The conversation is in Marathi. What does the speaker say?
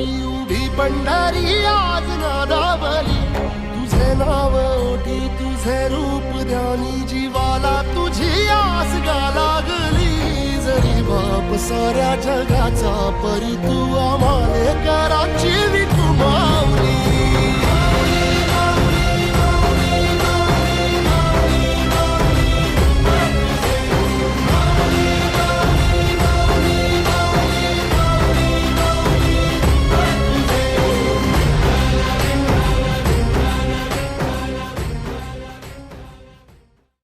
पायी उभी पंढरी आज नादावली, तुझे नाव ओठी तुझे रूप ध्यानी, जीवाला तुझी आस गा लागली. जरी बाप साऱ्या जगाचा परी तू आम्हाले कराची विठुमा.